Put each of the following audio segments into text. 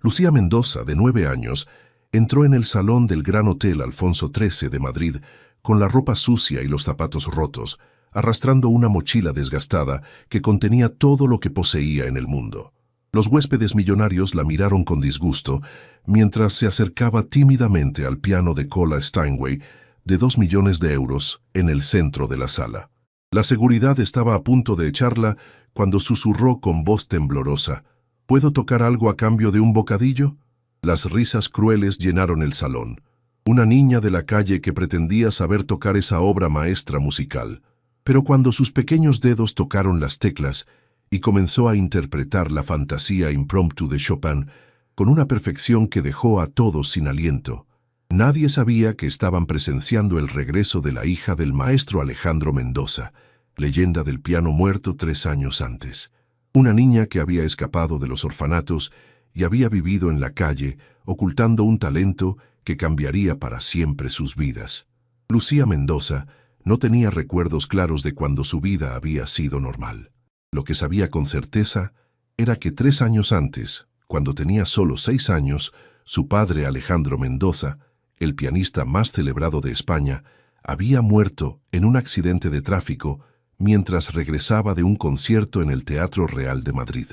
Lucía Mendoza, de 9 años, entró en el salón del Gran Hotel Alfonso XIII de Madrid con la ropa sucia y los zapatos rotos, arrastrando una mochila desgastada que contenía todo lo que poseía en el mundo. Los huéspedes millonarios la miraron con disgusto mientras se acercaba tímidamente al piano de cola Steinway de 2 millones de euros en el centro de la sala. La seguridad estaba a punto de echarla cuando susurró con voz temblorosa: ¿Puedo tocar algo a cambio de un bocadillo? Las risas crueles llenaron el salón. Una niña de la calle que pretendía saber tocar esa obra maestra musical. Pero cuando sus pequeños dedos tocaron las teclas y comenzó a interpretar la fantasía impromptu de Chopin con una perfección que dejó a todos sin aliento, nadie sabía que estaban presenciando el regreso de la hija del maestro Alejandro Mendoza, leyenda del piano muerto 3 años antes. Una niña que había escapado de los orfanatos y había vivido en la calle, ocultando un talento que cambiaría para siempre sus vidas. Lucía Mendoza no tenía recuerdos claros de cuando su vida había sido normal. Lo que sabía con certeza era que 3 años antes, cuando tenía solo 6 años, su padre Alejandro Mendoza, el pianista más celebrado de España, había muerto en un accidente de tráfico mientras regresaba de un concierto en el Teatro Real de Madrid.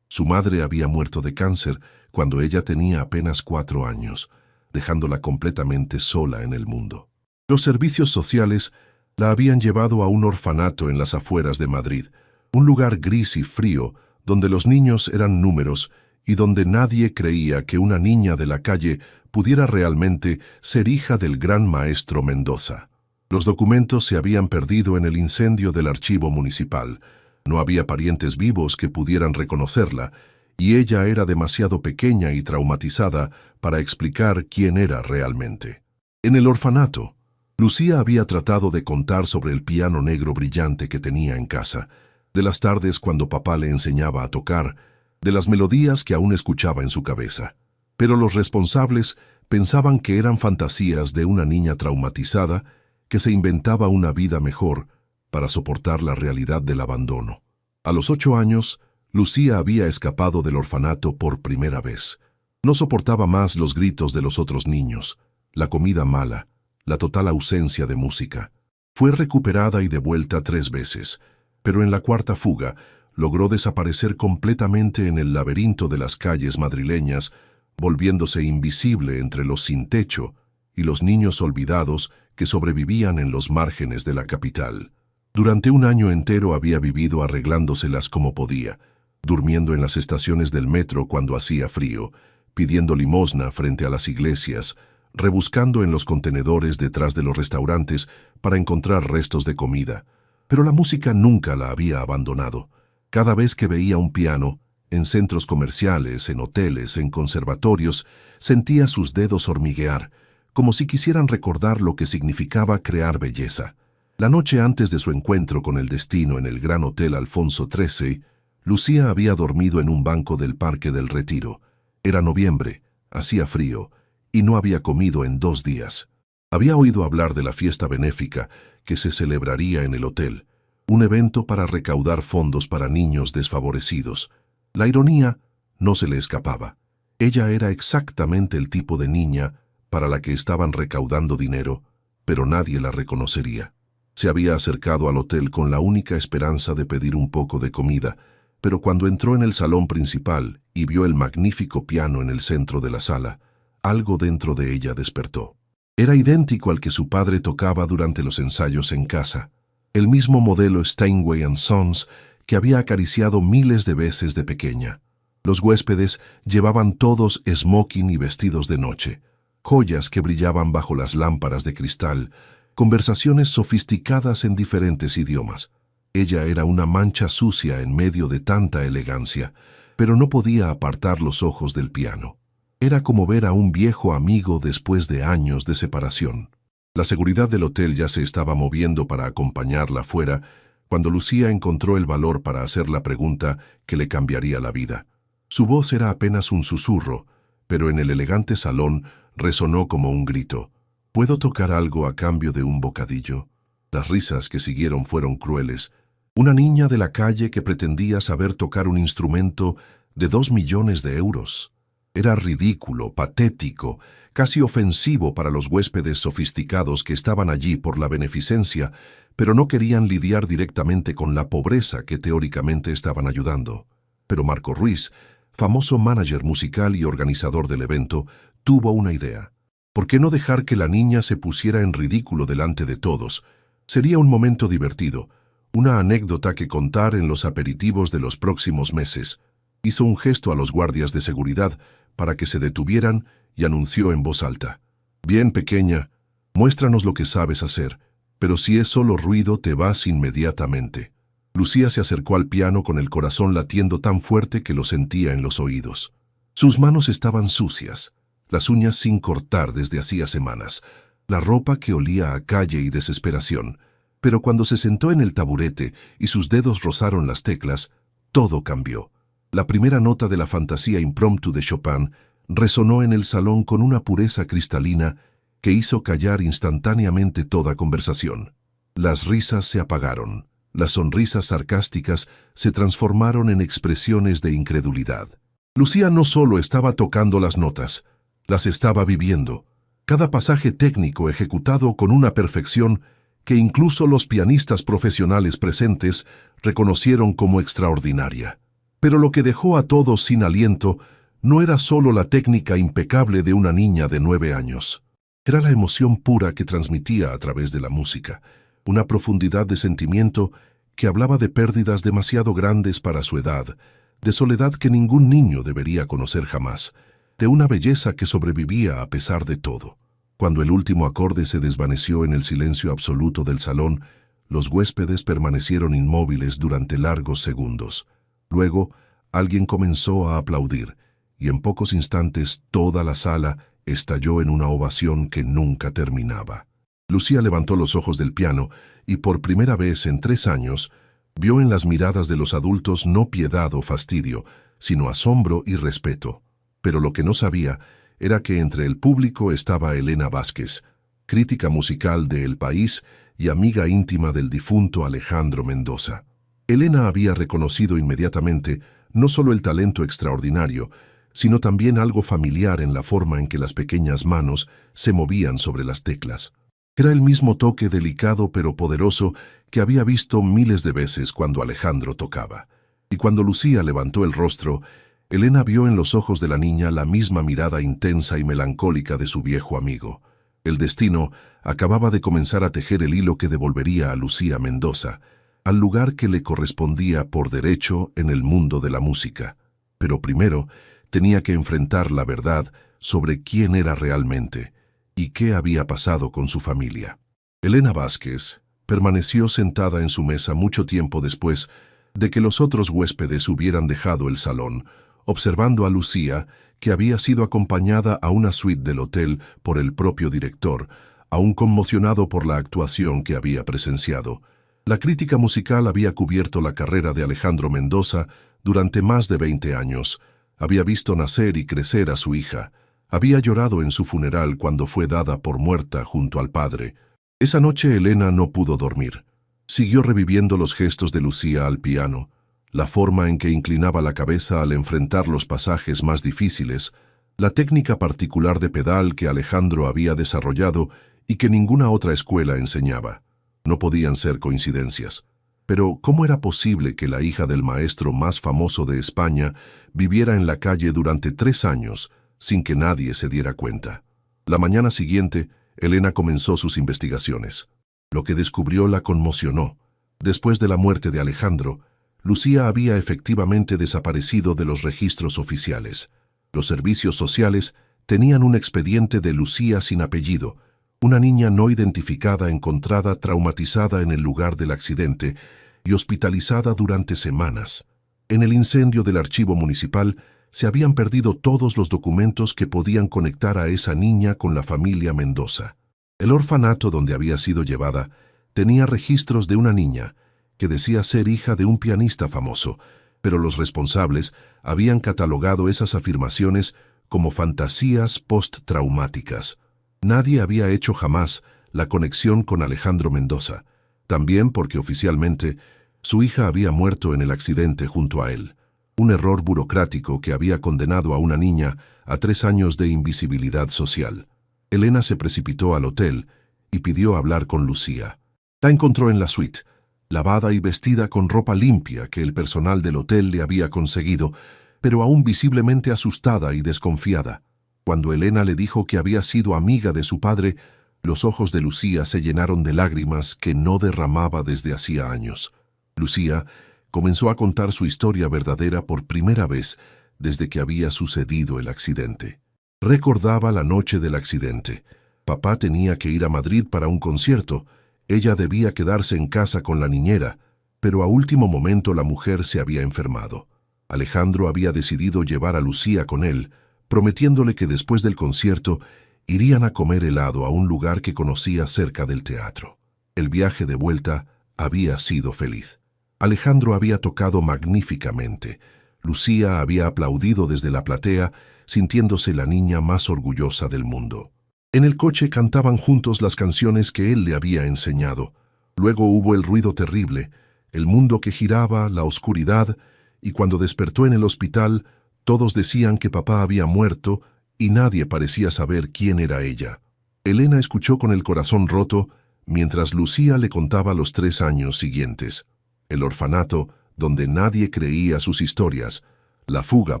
Su madre había muerto de cáncer cuando ella tenía apenas 4 años, dejándola completamente sola en el mundo. Los servicios sociales la habían llevado a un orfanato en las afueras de Madrid, un lugar gris y frío donde los niños eran números y donde nadie creía que una niña de la calle pudiera realmente ser hija del gran maestro Mendoza. Los documentos se habían perdido en el incendio del archivo municipal. No había parientes vivos que pudieran reconocerla, y ella era demasiado pequeña y traumatizada para explicar quién era realmente. En el orfanato, Lucía había tratado de contar sobre el piano negro brillante que tenía en casa, de las tardes cuando papá le enseñaba a tocar, de las melodías que aún escuchaba en su cabeza. Pero los responsables pensaban que eran fantasías de una niña traumatizada que se inventaba una vida mejor para soportar la realidad del abandono. A los 8 años, Lucía había escapado del orfanato por primera vez. No soportaba más los gritos de los otros niños, la comida mala, la total ausencia de música. Fue recuperada y devuelta 3 veces, pero en la 4ª fuga logró desaparecer completamente en el laberinto de las calles madrileñas, volviéndose invisible entre los sin techo y los niños olvidados que sobrevivían en los márgenes de la capital. Durante un año entero había vivido arreglándoselas como podía, durmiendo en las estaciones del metro cuando hacía frío, pidiendo limosna frente a las iglesias, rebuscando en los contenedores detrás de los restaurantes para encontrar restos de comida. Pero la música nunca la había abandonado. Cada vez que veía un piano, en centros comerciales, en hoteles, en conservatorios, sentía sus dedos hormiguear, como si quisieran recordar lo que significaba crear belleza. La noche antes de su encuentro con el destino en el Gran Hotel Alfonso XIII, Lucía había dormido en un banco del Parque del Retiro. Era noviembre, hacía frío, y no había comido en 2 días. Había oído hablar de la fiesta benéfica que se celebraría en el hotel, un evento para recaudar fondos para niños desfavorecidos. La ironía no se le escapaba. Ella era exactamente el tipo de niña para la que estaban recaudando dinero, pero nadie la reconocería. Se había acercado al hotel con la única esperanza de pedir un poco de comida, pero cuando entró en el salón principal y vio el magnífico piano en el centro de la sala, algo dentro de ella despertó. Era idéntico al que su padre tocaba durante los ensayos en casa, el mismo modelo Steinway & Sons que había acariciado miles de veces de pequeña. Los huéspedes llevaban todos smoking y vestidos de noche, joyas que brillaban bajo las lámparas de cristal, conversaciones sofisticadas en diferentes idiomas. Ella era una mancha sucia en medio de tanta elegancia, pero no podía apartar los ojos del piano. Era como ver a un viejo amigo después de años de separación. La seguridad del hotel ya se estaba moviendo para acompañarla fuera cuando Lucía encontró el valor para hacer la pregunta que le cambiaría la vida. Su voz era apenas un susurro, pero en el elegante salón resonó como un grito. ¿Puedo tocar algo a cambio de un bocadillo? Las risas que siguieron fueron crueles. Una niña de la calle que pretendía saber tocar un instrumento de 2 millones de euros. Era ridículo, patético, casi ofensivo para los huéspedes sofisticados que estaban allí por la beneficencia, pero no querían lidiar directamente con la pobreza que teóricamente estaban ayudando. Pero Marco Ruiz, famoso manager musical y organizador del evento, tuvo una idea. ¿Por qué no dejar que la niña se pusiera en ridículo delante de todos? Sería un momento divertido, una anécdota que contar en los aperitivos de los próximos meses. Hizo un gesto a los guardias de seguridad para que se detuvieran y anunció en voz alta: «Bien, pequeña, muéstranos lo que sabes hacer, pero si es solo ruido te vas inmediatamente». Lucía se acercó al piano con el corazón latiendo tan fuerte que lo sentía en los oídos. Sus manos estaban sucias, las uñas sin cortar desde hacía semanas, la ropa que olía a calle y desesperación. Pero cuando se sentó en el taburete y sus dedos rozaron las teclas, todo cambió. La primera nota de la fantasía impromptu de Chopin resonó en el salón con una pureza cristalina que hizo callar instantáneamente toda conversación. Las risas se apagaron, las sonrisas sarcásticas se transformaron en expresiones de incredulidad. Lucía no solo estaba tocando las notas, las estaba viviendo. Cada pasaje técnico ejecutado con una perfección que incluso los pianistas profesionales presentes reconocieron como extraordinaria. Pero lo que dejó a todos sin aliento no era solo la técnica impecable de una niña de 9 años. Era la emoción pura que transmitía a través de la música, una profundidad de sentimiento que hablaba de pérdidas demasiado grandes para su edad, de soledad que ningún niño debería conocer jamás, de una belleza que sobrevivía a pesar de todo. Cuando el último acorde se desvaneció en el silencio absoluto del salón, los huéspedes permanecieron inmóviles durante largos segundos. Luego, alguien comenzó a aplaudir, y en pocos instantes toda la sala estalló en una ovación que nunca terminaba. Lucía levantó los ojos del piano y por primera vez en 3 años vio en las miradas de los adultos no piedad o fastidio, sino asombro y respeto. Pero lo que no sabía era que entre el público estaba Elena Vázquez, crítica musical de El País y amiga íntima del difunto Alejandro Mendoza. Elena había reconocido inmediatamente no solo el talento extraordinario, sino también algo familiar en la forma en que las pequeñas manos se movían sobre las teclas. Era el mismo toque delicado pero poderoso que había visto miles de veces cuando Alejandro tocaba. Y cuando Lucía levantó el rostro, Elena vio en los ojos de la niña la misma mirada intensa y melancólica de su viejo amigo. El destino acababa de comenzar a tejer el hilo que devolvería a Lucía Mendoza al lugar que le correspondía por derecho en el mundo de la música. Pero primero tenía que enfrentar la verdad sobre quién era realmente y qué había pasado con su familia. Elena Vázquez permaneció sentada en su mesa mucho tiempo después de que los otros huéspedes hubieran dejado el salón, observando a Lucía, que había sido acompañada a una suite del hotel por el propio director, aún conmocionado por la actuación que había presenciado. La crítica musical había cubierto la carrera de Alejandro Mendoza durante más de 20 años. Había visto nacer y crecer a su hija. Había llorado en su funeral cuando fue dada por muerta junto al padre. Esa noche Elena no pudo dormir. Siguió reviviendo los gestos de Lucía al piano, la forma en que inclinaba la cabeza al enfrentar los pasajes más difíciles, la técnica particular de pedal que Alejandro había desarrollado y que ninguna otra escuela enseñaba. No podían ser coincidencias. Pero ¿cómo era posible que la hija del maestro más famoso de España viviera en la calle durante 3 años sin que nadie se diera cuenta? La mañana siguiente, Elena comenzó sus investigaciones. Lo que descubrió la conmocionó. Después de la muerte de Alejandro, Lucía había efectivamente desaparecido de los registros oficiales. Los servicios sociales tenían un expediente de Lucía sin apellido, una niña no identificada encontrada traumatizada en el lugar del accidente y hospitalizada durante semanas. En el incendio del archivo municipal se habían perdido todos los documentos que podían conectar a esa niña con la familia Mendoza. El orfanato donde había sido llevada tenía registros de una niña que decía ser hija de un pianista famoso, pero los responsables habían catalogado esas afirmaciones como fantasías post-traumáticas. Nadie había hecho jamás la conexión con Alejandro Mendoza, también porque oficialmente su hija había muerto en el accidente junto a él. un error burocrático que había condenado a una niña a 3 años de invisibilidad social. Elena se precipitó al hotel y pidió hablar con Lucía. La encontró en la suite, lavada y vestida con ropa limpia que el personal del hotel le había conseguido, pero aún visiblemente asustada y desconfiada. Cuando Elena le dijo que había sido amiga de su padre, los ojos de Lucía se llenaron de lágrimas que no derramaba desde hacía años. Lucía comenzó a contar su historia verdadera por primera vez desde que había sucedido el accidente. Recordaba la noche del accidente. Papá tenía que ir a Madrid para un concierto. Ella debía quedarse en casa con la niñera, pero a último momento la mujer se había enfermado. Alejandro había decidido llevar a Lucía con él, prometiéndole que después del concierto irían a comer helado a un lugar que conocía cerca del teatro. El viaje de vuelta había sido feliz. Alejandro había tocado magníficamente. Lucía había aplaudido desde la platea, sintiéndose la niña más orgullosa del mundo. En el coche cantaban juntos las canciones que él le había enseñado. Luego hubo el ruido terrible, el mundo que giraba, la oscuridad, y cuando despertó en el hospital, todos decían que papá había muerto y nadie parecía saber quién era ella. Elena escuchó con el corazón roto mientras Lucía le contaba los 3 años siguientes. El orfanato, donde nadie creía sus historias, la fuga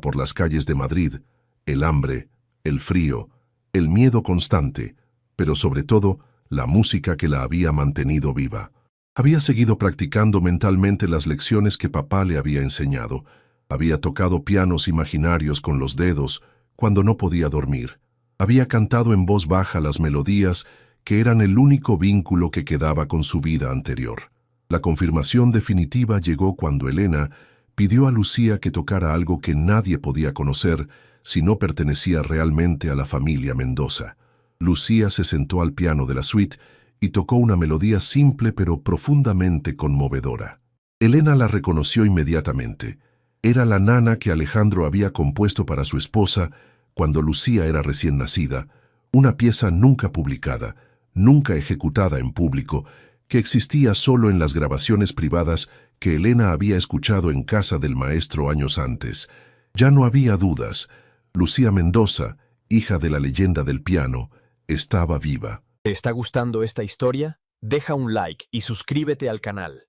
por las calles de Madrid, el hambre, el frío, el miedo constante, pero sobre todo la música que la había mantenido viva. Había seguido practicando mentalmente las lecciones que papá le había enseñado. Había tocado pianos imaginarios con los dedos cuando no podía dormir. Había cantado en voz baja las melodías que eran el único vínculo que quedaba con su vida anterior. La confirmación definitiva llegó cuando Elena pidió a Lucía que tocara algo que nadie podía conocer si no pertenecía realmente a la familia Mendoza. Lucía se sentó al piano de la suite y tocó una melodía simple pero profundamente conmovedora. Elena la reconoció inmediatamente. Era la nana que Alejandro había compuesto para su esposa cuando Lucía era recién nacida, una pieza nunca publicada, nunca ejecutada en público, que existía solo en las grabaciones privadas que Elena había escuchado en casa del maestro años antes. Ya no había dudas. Lucía Mendoza, hija de la leyenda del piano, estaba viva. ¿Te está gustando esta historia? Deja un like y suscríbete al canal.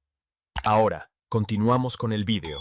Ahora, continuamos con el vídeo.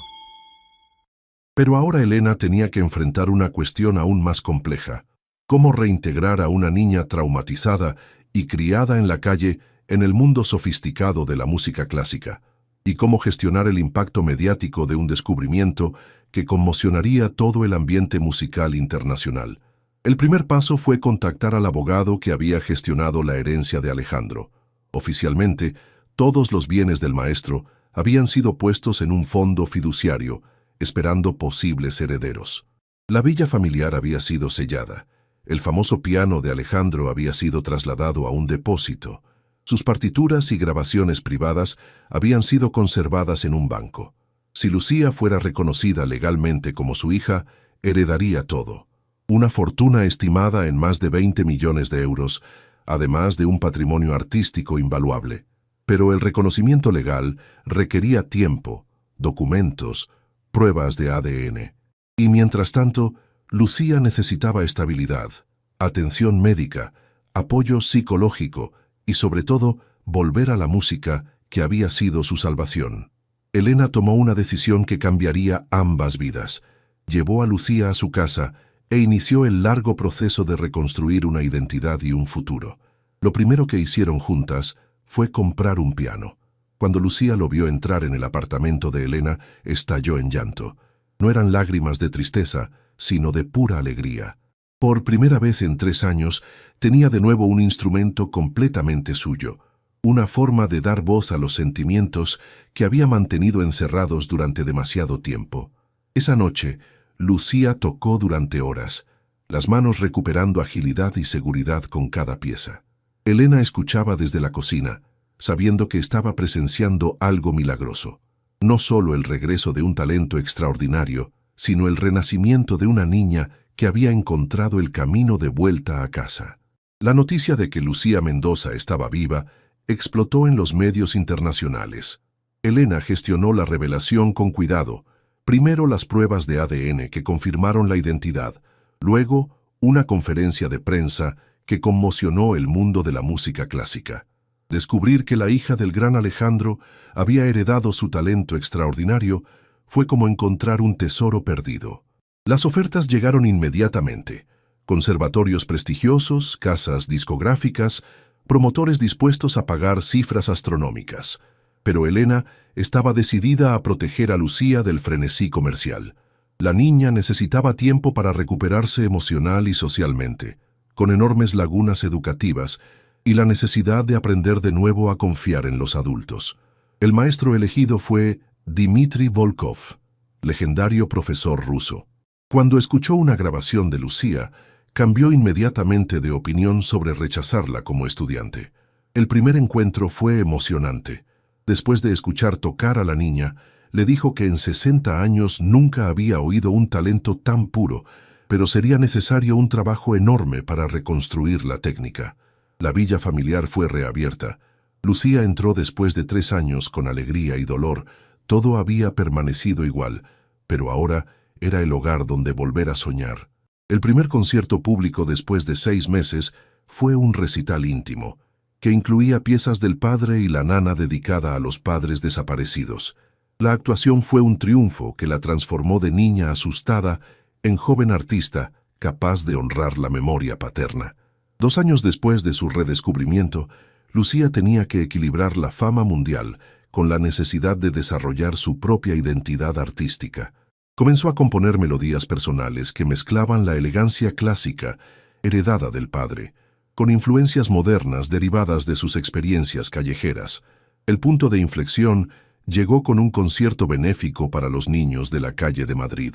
Pero ahora Elena tenía que enfrentar una cuestión aún más compleja. ¿Cómo reintegrar a una niña traumatizada y criada en la calle en el mundo sofisticado de la música clásica? ¿Y cómo gestionar el impacto mediático de un descubrimiento que conmocionaría todo el ambiente musical internacional? El primer paso fue contactar al abogado que había gestionado la herencia de Alejandro. Oficialmente, todos los bienes del maestro habían sido puestos en un fondo fiduciario, esperando posibles herederos. La villa familiar había sido sellada. El famoso piano de Alejandro había sido trasladado a un depósito. Sus partituras y grabaciones privadas habían sido conservadas en un banco. Si Lucía fuera reconocida legalmente como su hija, heredaría todo. Una fortuna estimada en más de 20 millones de euros, además de un patrimonio artístico invaluable. Pero el reconocimiento legal requería tiempo, documentos, pruebas de ADN. Y mientras tanto, Lucía necesitaba estabilidad, atención médica, apoyo psicológico y sobre todo, volver a la música que había sido su salvación. Elena tomó una decisión que cambiaría ambas vidas. Llevó a Lucía a su casa e inició el largo proceso de reconstruir una identidad y un futuro. Lo primero que hicieron juntas fue comprar un piano. Cuando Lucía lo vio entrar en el apartamento de Elena, estalló en llanto. No eran lágrimas de tristeza, sino de pura alegría. Por primera vez en 3 años, tenía de nuevo un instrumento completamente suyo, una forma de dar voz a los sentimientos que había mantenido encerrados durante demasiado tiempo. Esa noche, Lucía tocó durante horas, las manos recuperando agilidad y seguridad con cada pieza. Elena escuchaba desde la cocina, sabiendo que estaba presenciando algo milagroso. No solo el regreso de un talento extraordinario, sino el renacimiento de una niña que había encontrado el camino de vuelta a casa. La noticia de que Lucía Mendoza estaba viva explotó en los medios internacionales. Elena gestionó la revelación con cuidado, Primero las pruebas de ADN que confirmaron la identidad, luego una conferencia de prensa que conmocionó el mundo de la música clásica. Descubrir que la hija del gran Alejandro había heredado su talento extraordinario fue como encontrar un tesoro perdido. Las ofertas llegaron inmediatamente. Conservatorios prestigiosos, casas discográficas, promotores dispuestos a pagar cifras astronómicas. Pero Elena estaba decidida a proteger a Lucía del frenesí comercial. La niña necesitaba tiempo para recuperarse emocional y socialmente, con enormes lagunas educativas y la necesidad de aprender de nuevo a confiar en los adultos. El maestro elegido fue Dmitri Volkov, legendario profesor ruso. Cuando escuchó una grabación de Lucía, cambió inmediatamente de opinión sobre rechazarla como estudiante. El primer encuentro fue emocionante. Después de escuchar tocar a la niña, le dijo que en 60 años nunca había oído un talento tan puro, pero sería necesario un trabajo enorme para reconstruir la técnica. La villa familiar fue reabierta. Lucía entró después de 3 años con alegría y dolor. Todo había permanecido igual, pero ahora era el hogar donde volver a soñar. El primer concierto público después de 6 meses fue un recital íntimo, que incluía piezas del padre y la nana dedicada a los padres desaparecidos. La actuación fue un triunfo que la transformó de niña asustada en joven artista capaz de honrar la memoria paterna. 2 años después de su redescubrimiento, Lucía tenía que equilibrar la fama mundial con la necesidad de desarrollar su propia identidad artística. Comenzó a componer melodías personales que mezclaban la elegancia clásica heredada del padre, con influencias modernas derivadas de sus experiencias callejeras. El punto de inflexión llegó con un concierto benéfico para los niños de la calle de Madrid.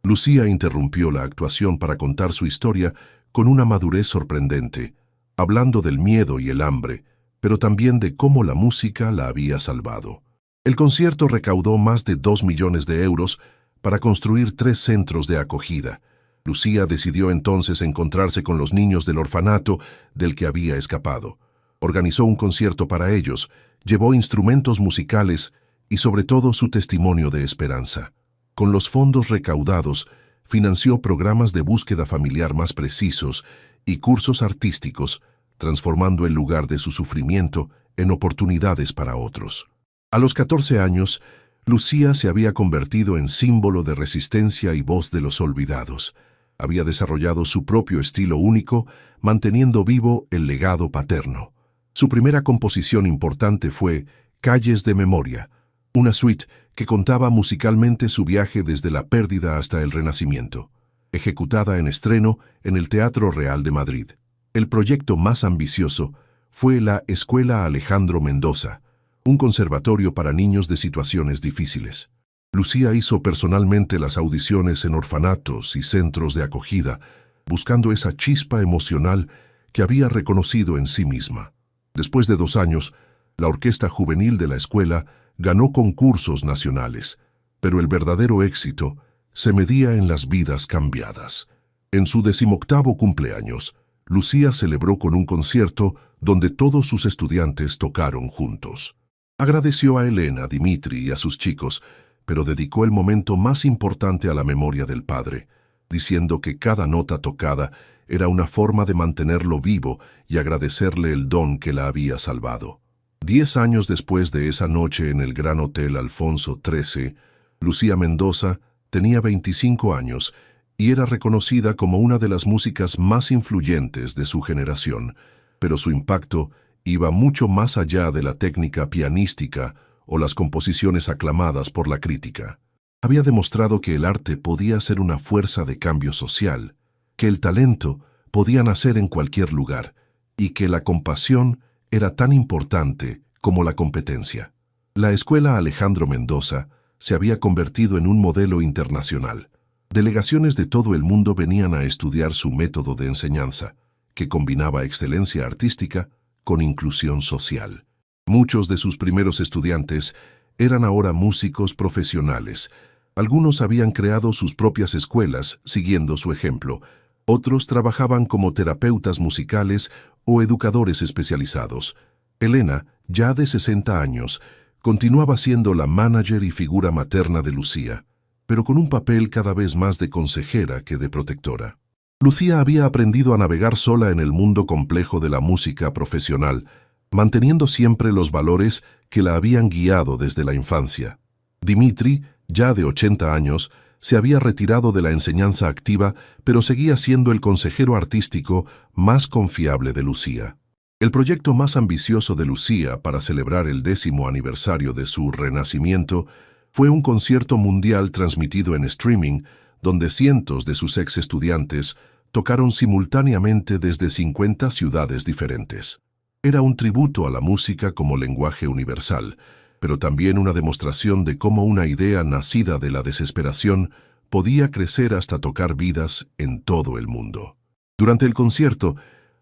Lucía interrumpió la actuación para contar su historia con una madurez sorprendente, hablando del miedo y el hambre, pero también de cómo la música la había salvado. El concierto recaudó más de 2 millones de euros para construir 3 centros de acogida. Lucía decidió entonces encontrarse con los niños del orfanato del que había escapado. Organizó un concierto para ellos, llevó instrumentos musicales y sobre todo su testimonio de esperanza. Con los fondos recaudados, financió programas de búsqueda familiar más precisos y cursos artísticos, transformando el lugar de su sufrimiento en oportunidades para otros. A los 14 años, Lucía se había convertido en símbolo de resistencia y voz de los olvidados. Había desarrollado su propio estilo único, manteniendo vivo el legado paterno. Su primera composición importante fue Calles de Memoria, una suite que contaba musicalmente su viaje desde la pérdida hasta el renacimiento, ejecutada en estreno en el Teatro Real de Madrid. El proyecto más ambicioso fue la Escuela Alejandro Mendoza, un conservatorio para niños de situaciones difíciles. Lucía hizo personalmente las audiciones en orfanatos y centros de acogida, buscando esa chispa emocional que había reconocido en sí misma. Después de 2 años, la orquesta juvenil de la escuela ganó concursos nacionales, pero el verdadero éxito se medía en las vidas cambiadas. En su 18º cumpleaños, Lucía celebró con un concierto donde todos sus estudiantes tocaron juntos. Agradeció a Elena, a Dmitri y a sus chicos, pero dedicó el momento más importante a la memoria del padre, diciendo que cada nota tocada era una forma de mantenerlo vivo y agradecerle el don que la había salvado. 10 años después de esa noche en el Gran Hotel Alfonso XIII, Lucía Mendoza tenía 25 años y era reconocida como una de las músicas más influyentes de su generación, pero su impacto iba mucho más allá de la técnica pianística o las composiciones aclamadas por la crítica. Había demostrado que el arte podía ser una fuerza de cambio social, que el talento podía nacer en cualquier lugar y que la compasión era tan importante como la competencia. La Escuela Alejandro Mendoza se había convertido en un modelo internacional. Delegaciones de todo el mundo venían a estudiar su método de enseñanza, que combinaba excelencia artística con inclusión social. Muchos de sus primeros estudiantes eran ahora músicos profesionales. Algunos habían creado sus propias escuelas siguiendo su ejemplo. Otros trabajaban como terapeutas musicales o educadores especializados. Elena, ya de 60 años, continuaba siendo la mánager y figura materna de Lucía. pero con un papel cada vez más de consejera que de protectora. Lucía había aprendido a navegar sola en el mundo complejo de la música profesional, manteniendo siempre los valores que la habían guiado desde la infancia. Dimitri, ya de 80 años, se había retirado de la enseñanza activa, pero seguía siendo el consejero artístico más confiable de Lucía. El proyecto más ambicioso de Lucía para celebrar el 10º aniversario de su renacimiento fue un concierto mundial transmitido en streaming, donde cientos de sus ex estudiantes tocaron simultáneamente desde 50 ciudades diferentes. Era un tributo a la música como lenguaje universal, pero también una demostración de cómo una idea nacida de la desesperación podía crecer hasta tocar vidas en todo el mundo. Durante el concierto,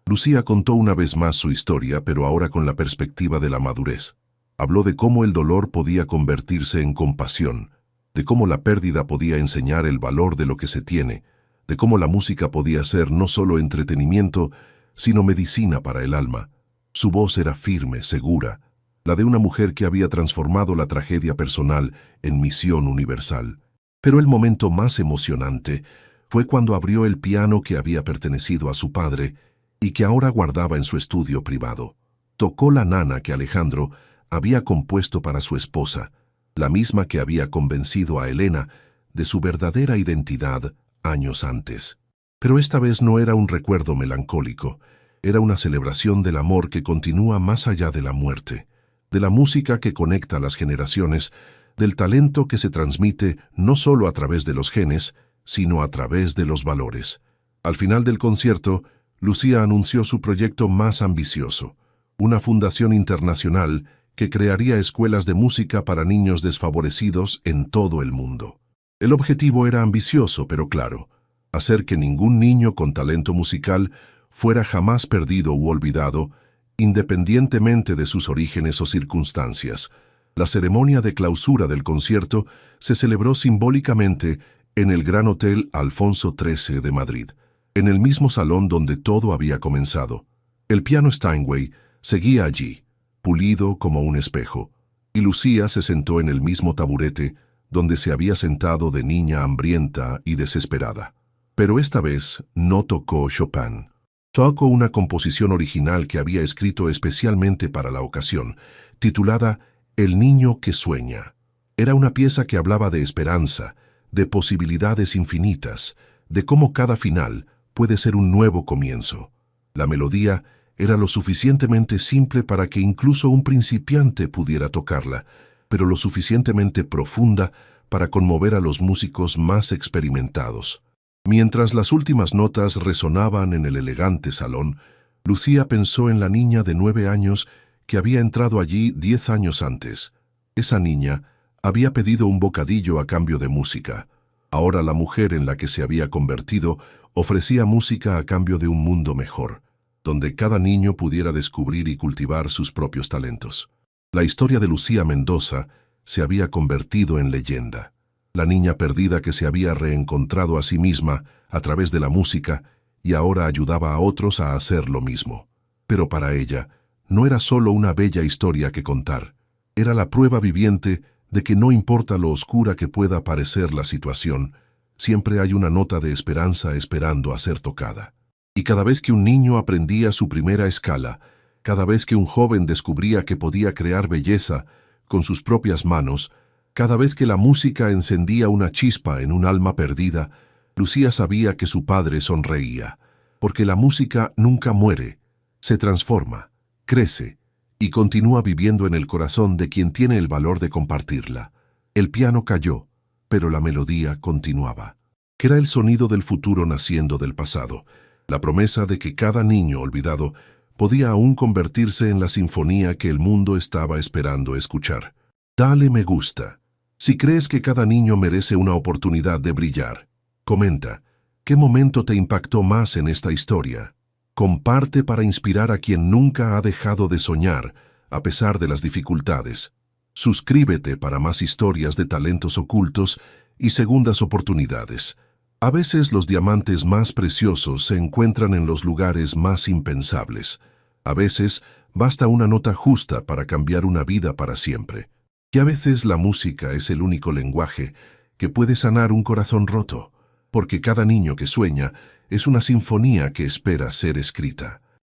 Lucía contó una vez más su historia, pero ahora con la perspectiva de la madurez. Habló de cómo el dolor podía convertirse en compasión, de cómo la pérdida podía enseñar el valor de lo que se tiene, de cómo la música podía ser no solo entretenimiento, sino medicina para el alma. Su voz era firme, segura, la de una mujer que había transformado la tragedia personal en misión universal. Pero el momento más emocionante fue cuando abrió el piano que había pertenecido a su padre y que ahora guardaba en su estudio privado. Tocó la nana que Alejandro había compuesto para su esposa, la misma que había convencido a Elena de su verdadera identidad años antes. Pero esta vez no era un recuerdo melancólico, era una celebración del amor que continúa más allá de la muerte, de la música que conecta a las generaciones, del talento que se transmite no solo a través de los genes, sino a través de los valores. Al final del concierto, Lucía anunció su proyecto más ambicioso, una fundación internacional que crearía escuelas de música para niños desfavorecidos en todo el mundo. El objetivo era ambicioso, pero claro, hacer que ningún niño con talento musical fuera jamás perdido u olvidado, independientemente de sus orígenes o circunstancias. La ceremonia de clausura del concierto se celebró simbólicamente en el Gran Hotel Alfonso XIII de Madrid, en el mismo salón donde todo había comenzado. El piano Steinway seguía allí, pulido como un espejo, y Lucía se sentó en el mismo taburete donde se había sentado de niña hambrienta y desesperada. Pero esta vez no tocó Chopin. Tocó una composición original que había escrito especialmente para la ocasión, titulada El niño que sueña. Era una pieza que hablaba de esperanza, de posibilidades infinitas, de cómo cada final puede ser un nuevo comienzo. La melodía era lo suficientemente simple para que incluso un principiante pudiera tocarla, pero lo suficientemente profunda para conmover a los músicos más experimentados. Mientras las últimas notas resonaban en el elegante salón, Lucía pensó en la niña de 9 años que había entrado allí 10 años antes. Esa niña había pedido un bocadillo a cambio de música. Ahora la mujer en la que se había convertido ofrecía música a cambio de un mundo mejor, donde cada niño pudiera descubrir y cultivar sus propios talentos. La historia de Lucía Mendoza se había convertido en leyenda. La niña perdida que se había reencontrado a sí misma a través de la música y ahora ayudaba a otros a hacer lo mismo. Pero para ella, no era solo una bella historia que contar, era la prueba viviente de que no importa lo oscura que pueda parecer la situación, siempre hay una nota de esperanza esperando a ser tocada. Y cada vez que un niño aprendía su primera escala, cada vez que un joven descubría que podía crear belleza con sus propias manos, cada vez que la música encendía una chispa en un alma perdida, Lucía sabía que su padre sonreía, porque la música nunca muere, se transforma, crece y continúa viviendo en el corazón de quien tiene el valor de compartirla. El piano cayó, pero la melodía continuaba. Que era el sonido del futuro naciendo del pasado, la promesa de que cada niño olvidado podía aún convertirse en la sinfonía que el mundo estaba esperando escuchar. Dale me gusta. Si crees que cada niño merece una oportunidad de brillar, comenta, ¿qué momento te impactó más en esta historia? Comparte para inspirar a quien nunca ha dejado de soñar, a pesar de las dificultades. Suscríbete para más historias de talentos ocultos y segundas oportunidades. A veces los diamantes más preciosos se encuentran en los lugares más impensables. A veces basta una nota justa para cambiar una vida para siempre. Y a veces la música es el único lenguaje que puede sanar un corazón roto, porque cada niño que sueña es una sinfonía que espera ser escrita.